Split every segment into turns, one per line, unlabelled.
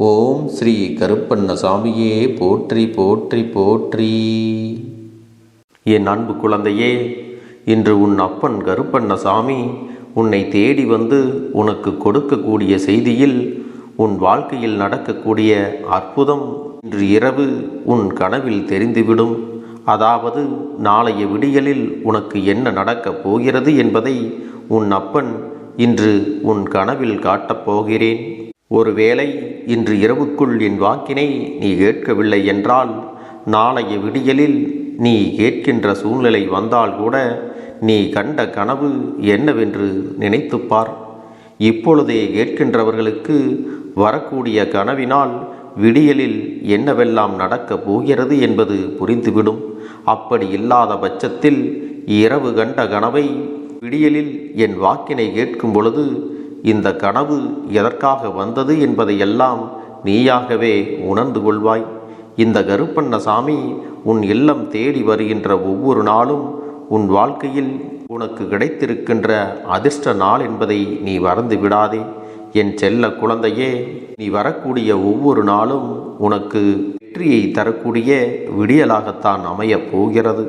ஓம் ஸ்ரீ கருப்பண்ணசாமியே போற்றி போற்றி போற்றி. என் அன்பு குழந்தையே, இன்று உன் அப்பன் கருப்பண்ணசாமி உன்னை தேடி வந்து உனக்கு கொடுக்கக்கூடிய செய்தியில் உன் வாழ்க்கையில் நடக்கக்கூடிய அற்புதம் இன்று இரவு உன் கனவில் தெரிந்துவிடும். அதாவது நாளைய விடியலில் உனக்கு என்ன நடக்கப் போகிறது என்பதை உன் அப்பன் இன்று உன் கனவில் காட்டப் போகிறேன். ஒருவேளை இன்று இரவுக்குள் என் வாக்கினை நீ கேட்கவில்லை என்றால் நாளைய விடியலில் நீ கேட்கின்ற சூழ்நிலை வந்தால் கூட நீ கண்ட கனவு என்னவென்று நினைத்துப்பார். இப்பொழுதே கேட்கின்றவர்களுக்கு வரக்கூடிய கனவினால் விடியலில் என்னவெல்லாம் நடக்கப் போகிறது என்பது புரிந்துவிடும். அப்படி இல்லாத பட்சத்தில் இரவு கண்ட கனவை விடியலில் என் வாக்கினை கேட்கும் பொழுது இந்த கனவு எதற்காக வந்தது என்பதையெல்லாம் நீயாகவே உணர்ந்து கொள்வாய். இந்த கருப்பண்ணசாமி உன் இல்லம் தேடி வருகின்ற ஒவ்வொரு நாளும் உன் வாழ்க்கையில் உனக்கு கிடைத்திருக்கின்ற அதிர்ஷ்ட நாள் என்பதை நீ மறந்து விடாதே. என் செல்ல குழந்தையே, நீ வரக்கூடிய ஒவ்வொரு நாளும் உனக்கு வெற்றியை தரக்கூடிய விடியலாகத்தான் அமையப் போகிறது.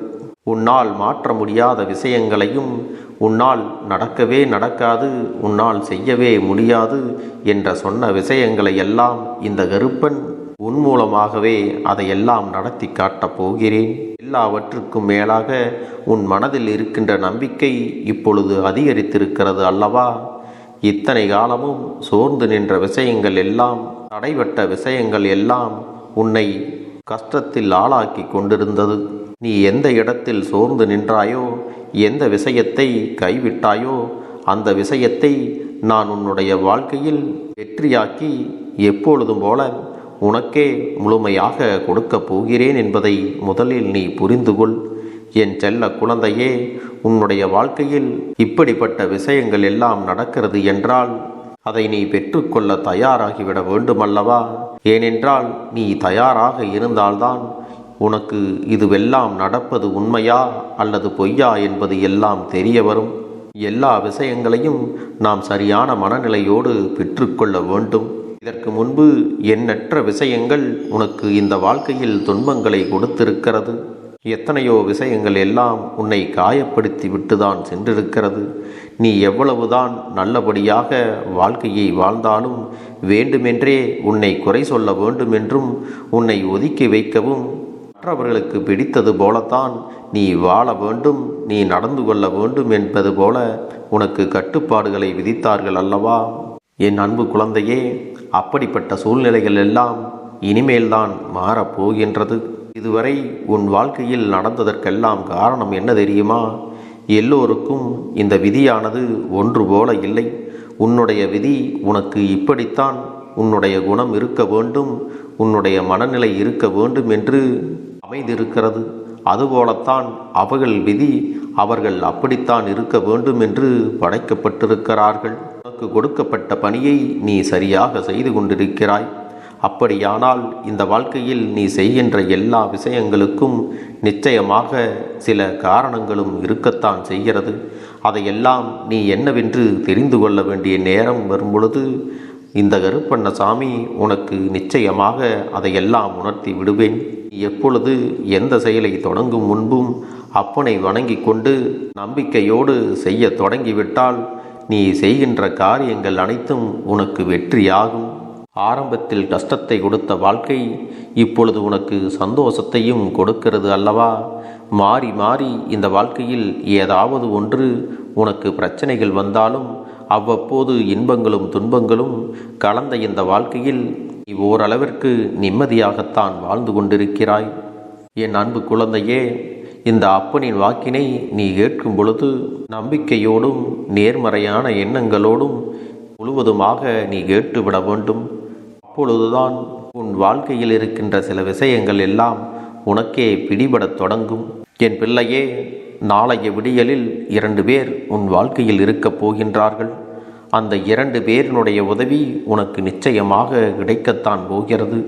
உன்னால் மாற்ற முடியாத விஷயங்களையும் உன்னால் நடக்கவே நடக்காது, உன்னால் செய்யவே முடியாது என்ற சொன்ன விஷயங்களை எல்லாம் இந்த கருப்பன் உன் மூலமாகவே அதையெல்லாம் நடத்தி காட்டப் போகிறேன். எல்லாவற்றுக்கும் மேலாக உன் மனதில் இருக்கின்ற நம்பிக்கை இப்பொழுது அதிகரித்திருக்கிறது அல்லவா? இத்தனை காலமும் சோர்ந்து நின்ற விஷயங்கள் எல்லாம், தடைபட்ட விஷயங்கள் எல்லாம் உன்னை கஷ்டத்தில் ஆளாக்கி கொண்டிருந்தது. நீ எந்த இடத்தில் சோர்ந்து நின்றாயோ, எந்த விஷயத்தை கைவிட்டாயோ, அந்த விஷயத்தை நான் உன்னுடைய வாழ்க்கையில் வெற்றியாக்கி எப்பொழுதும் போல உனக்கே முழுமையாக கொடுக்கப் போகிறேன் என்பதை முதலில் நீ புரிந்து கொள். என் செல்ல குழந்தையே, உன்னுடைய வாழ்க்கையில் இப்படிப்பட்ட விஷயங்கள் எல்லாம் நடக்கிறது என்றால் அதை நீ பெற்றுக்கொள்ள தயாராகிவிட வேண்டுமல்லவா? ஏனென்றால் நீ தயாராக இருந்தால்தான் உனக்கு இதுவெல்லாம் நடப்பது உண்மையா அல்லது பொய்யா என்பது எல்லாம் தெரிய வரும். எல்லா விஷயங்களையும் நாம் சரியான மனநிலையோடு பெற்றுக்கொள்ள வேண்டும். இதற்கு முன்பு எண்ணற்ற விஷயங்கள் உனக்கு இந்த வாழ்க்கையில் துன்பங்களை கொடுத்திருக்கிறது. எத்தனையோ விஷயங்கள் எல்லாம் உன்னை காயப்படுத்தி விட்டுதான் சென்றிருக்கிறது. நீ எவ்வளவுதான் நல்லபடியாக வாழ்க்கையை வாழ்ந்தாலும் வேண்டுமென்றே உன்னை குறை சொல்ல வேண்டும் என்றும் உன்னை ஒதுக்கி வைக்கவும், மற்றவர்களுக்கு பிடித்தது போலத்தான் நீ வாழ வேண்டும், நீ நடந்து கொள்ள வேண்டும் என்பது போல உனக்கு கட்டுப்பாடுகளை விதித்தார்கள் அல்லவா? என் அன்பு குழந்தையே, அப்படிப்பட்ட சூழ்நிலைகள் எல்லாம் இனிமேல்தான் மாறப்போகின்றது. இதுவரை உன் வாழ்க்கையில் நடந்ததற்கெல்லாம் காரணம் என்ன தெரியுமா? எல்லோருக்கும் இந்த விதியானது ஒன்று போல இல்லை. உன்னுடைய விதி உனக்கு இப்படித்தான், உன்னுடைய குணம் இருக்க வேண்டும், உன்னுடைய மனநிலை இருக்க வேண்டும் என்று அமைந்திருக்கிறது. அதுபோலத்தான் அவர்கள் விதி, அவர்கள் அப்படித்தான் இருக்க வேண்டும் என்று படைக்கப்பட்டிருக்கிறார்கள். உனக்கு கொடுக்கப்பட்ட பணியை நீ சரியாக செய்து கொண்டிருக்கிறாய். அப்படியானால் இந்த வாழ்க்கையில் நீ செய்கின்ற எல்லா விஷயங்களுக்கும் நிச்சயமாக சில காரணங்களும் இருக்கத்தான் செய்கிறது. அதையெல்லாம் நீ என்னவென்று தெரிந்து கொள்ள வேண்டிய நேரம் வரும்பொழுது இந்த கருப்பண்ணசாமி உனக்கு நிச்சயமாக அதையெல்லாம் உணர்த்தி விடுவேன். எப்பொழுது எந்த செயலை தொடங்கும் முன்பும் அப்பனை வணங்கி கொண்டு நம்பிக்கையோடு செய்ய தொடங்கிவிட்டால் நீ செய்கின்ற காரியங்கள் அனைத்தும் உனக்கு வெற்றியாகும். ஆரம்பத்தில் கஷ்டத்தை கொடுத்த வாழ்க்கை இப்பொழுது உனக்கு சந்தோஷத்தையும் கொடுக்கிறது அல்லவா? மாறி மாறி இந்த வாழ்க்கையில் ஏதாவது ஒன்று உனக்கு பிரச்சனைகள் வந்தாலும் அவ்வப்போது இன்பங்களும் துன்பங்களும் கலந்த இந்த வாழ்க்கையில் நீ ஓரளவிற்கு நிம்மதியாகத்தான் வாழ்ந்து கொண்டிருக்கிறாய். என் அன்பு குழந்தையே, இந்த அப்பனின் வாக்கினை நீ கேட்கும் பொழுது நம்பிக்கையோடும் நேர்மறையான எண்ணங்களோடும் முழுவதுமாக நீ கேட்டுவிட வேண்டும். அப்பொழுதுதான் உன் வாழ்க்கையில் இருக்கின்ற சில விஷயங்கள் எல்லாம் உனக்கே பிடிபடத் தொடங்கும். என் பிள்ளையே, நாளைய விடியலில் 2 பேர் உன் வாழ்க்கையில் இருக்கப் போகின்றார்கள். அந்த 2 பேரினுடைய உதவி உனக்கு நிச்சயமாக கிடைக்கத்தான் போகிறது.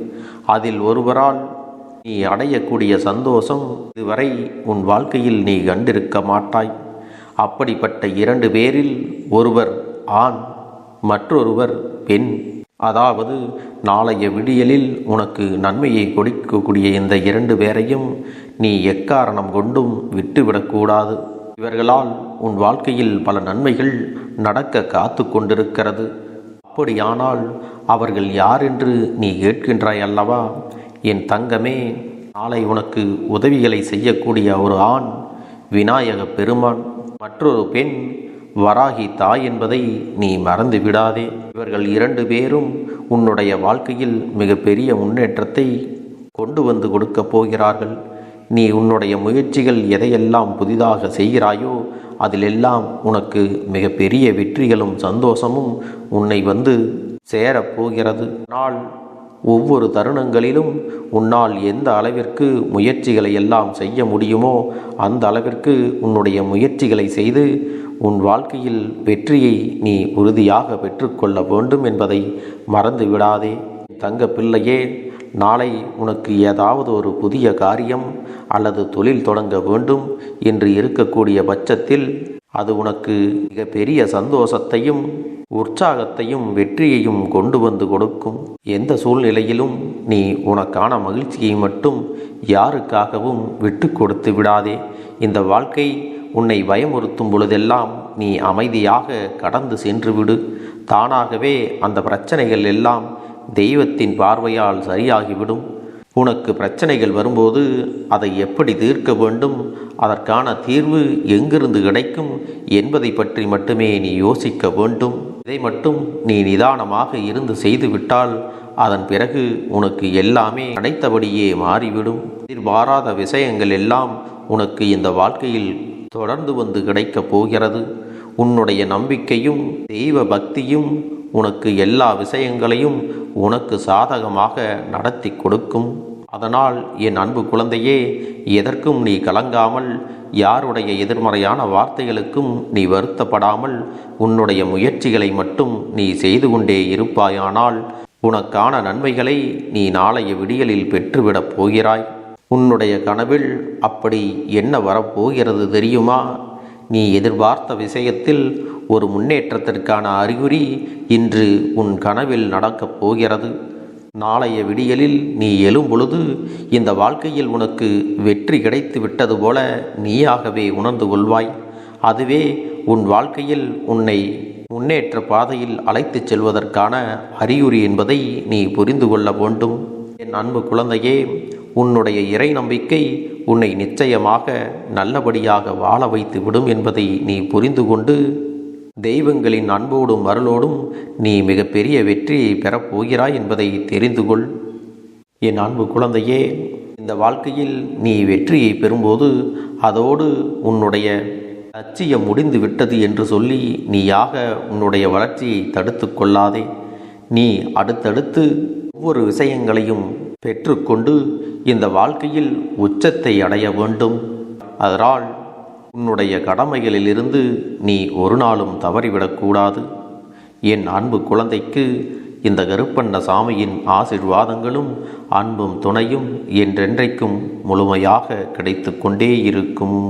அதில் ஒருவரால் நீ அடையக்கூடிய சந்தோஷம் இதுவரை உன் வாழ்க்கையில் நீ கண்டிருக்க மாட்டாய். அப்படிப்பட்ட 2 பேரில் ஒருவர் ஆண், மற்றொருவர் பெண். அதாவது நாளைய விடியலில் உனக்கு நன்மையை கொடுக்கக்கூடிய இந்த 2 பேரையும் நீ எக்காரணம் கொண்டும் விட்டுவிடக்கூடாது. இவர்களால் உன் வாழ்க்கையில் பல நன்மைகள் நடக்க காத்து கொண்டிருக்கிறது. அப்படியானால் அவர்கள் யார் என்று நீ கேட்கின்றாய் அல்லவா? என் தங்கமே, நாளை உனக்கு உதவிகளை செய்யக்கூடிய ஒரு ஆண் விநாயக பெருமான், மற்றொரு பெண் வராகி தாய் என்பதை நீ மறந்து விடாதே. இவர்கள் 2 பேரும் உன்னுடைய வாழ்க்கையில் மிகப்பெரிய முன்னேற்றத்தை கொண்டு வந்து கொடுக்கப் போகிறார்கள். நீ உன்னுடைய முயற்சிகள் எதையெல்லாம் புதிதாக செய்கிறாயோ அதிலெல்லாம் உனக்கு மிகப்பெரிய வெற்றிகளும் சந்தோஷமும் உன்னை வந்து சேரப்போகிறது. நாள் ஒவ்வொரு தருணங்களிலும் உன்னால் எந்த அளவிற்கு முயற்சிகளை எல்லாம் செய்ய முடியுமோ அந்த அளவிற்கு உன்னுடைய முயற்சிகளை செய்து உன் வாழ்க்கையில் வெற்றியை நீ உறுதியாக பெற்றுக்கொள்ள வேண்டும் என்பதை மறந்து விடாதே. தங்க பிள்ளையே, நாளை உனக்கு ஏதாவது ஒரு புதிய காரியம் அல்லது தொழில் தொடங்க வேண்டும் என்று இருக்கக்கூடிய பட்சத்தில் அது உனக்கு மிகப்பெரிய சந்தோஷத்தையும் உற்சாகத்தையும் வெற்றியையும் கொண்டு வந்து கொடுக்கும். எந்த சூழ்நிலையிலும் நீ உனக்கான மகிழ்ச்சியை மட்டும் யாருக்காகவும் விட்டு கொடுத்து விடாதே. இந்த வாழ்க்கை உன்னை பயமுறுத்தும் பொழுதெல்லாம் நீ அமைதியாக கடந்து சென்று விடு. தானாகவே அந்த பிரச்சனைகள் எல்லாம் தெய்வத்தின் பார்வையால் சரியாகிவிடும். உனக்கு பிரச்சனைகள் வரும்போது அதை எப்படி தீர்க்க வேண்டும், அதற்கான தீர்வு எங்கிருந்து கிடைக்கும் என்பதை பற்றி மட்டுமே நீ யோசிக்க வேண்டும். இதை மட்டும் நீ நிதானமாக இருந்து செய்துவிட்டால் அதன் பிறகு உனக்கு எல்லாமே நினைத்தபடியே மாறிவிடும். எதிர்பாராத விஷயங்கள் எல்லாம் உனக்கு இந்த வாழ்க்கையில் தொடர்ந்து வந்து கிடைக்கப் போகிறது. உன்னுடைய நம்பிக்கையும் தெய்வ பக்தியும் உனக்கு எல்லா விஷயங்களையும் உனக்கு சாதகமாக நடத்தி கொடுக்கும். அதனால் என் அன்பு குழந்தையே, எதற்கும் நீ கலங்காமல், யாருடைய எதிர்மறையான வார்த்தைகளுக்கும் நீ வருத்தப்படாமல் உன்னுடைய முயற்சிகளை மட்டும் நீ செய்து கொண்டே இருப்பாயானால் உனக்கான நன்மைகளை நீ நாளைய விடியலில் பெற்றுவிடப் போகிறாய். உன்னுடைய கனவில் அப்படி என்ன வரப்போகிறது தெரியுமா? நீ எதிர்பார்த்த விஷயத்தில் ஒரு முன்னேற்றத்திற்கான அறிகுறி இன்று உன் கனவில் நடக்கப் போகிறது. நாளைய விடியலில் நீ எழும்பொழுது இந்த வாழ்க்கையில் உனக்கு வெற்றி கிடைத்து விட்டது போல நீயாகவே உணர்ந்து கொள்வாய். அதுவே உன் வாழ்க்கையில் உன்னை முன்னேற்ற பாதையில் அழைத்துச் செல்வதற்கான அறிகுறி என்பதை நீ புரிந்து கொள்ள வேண்டும். என் அன்பு குழந்தையே, உன்னுடைய இறை நம்பிக்கை உன்னை நிச்சயமாக நல்லபடியாக வாழ வைத்து விடும் என்பதை நீ புரிந்து கொண்டு தெய்வங்களின் அன்போடும் அருளோடும் நீ மிகப்பெரிய வெற்றியை பெறப்போகிறாய் என்பதை தெரிந்து கொள். என் அன்பு குழந்தையே, இந்த வாழ்க்கையில் நீ வெற்றியை பெறும்போது அதோடு உன்னுடைய லட்சியம் முடிந்து விட்டது என்று சொல்லி நீயாக உன்னுடைய வளர்ச்சியை தடுத்து கொள்ளாதே. நீ அடுத்தடுத்து ஒவ்வொரு விஷயங்களையும் பெற்றுக்கொண்டு இந்த வாழ்க்கையில் உச்சத்தை அடைய வேண்டும். அதனால் உன்னுடைய கடமைகளிலிருந்து நீ ஒரு நாளும் தவறிவிடக்கூடாது. என் அன்பு குழந்தைக்கு இந்த கருப்பண்ண சாமியின் ஆசீர்வாதங்களும் அன்பும் துணையும் என்றென்றைக்கும் முழுமையாக கிடைத்து கொண்டே இருக்கும்.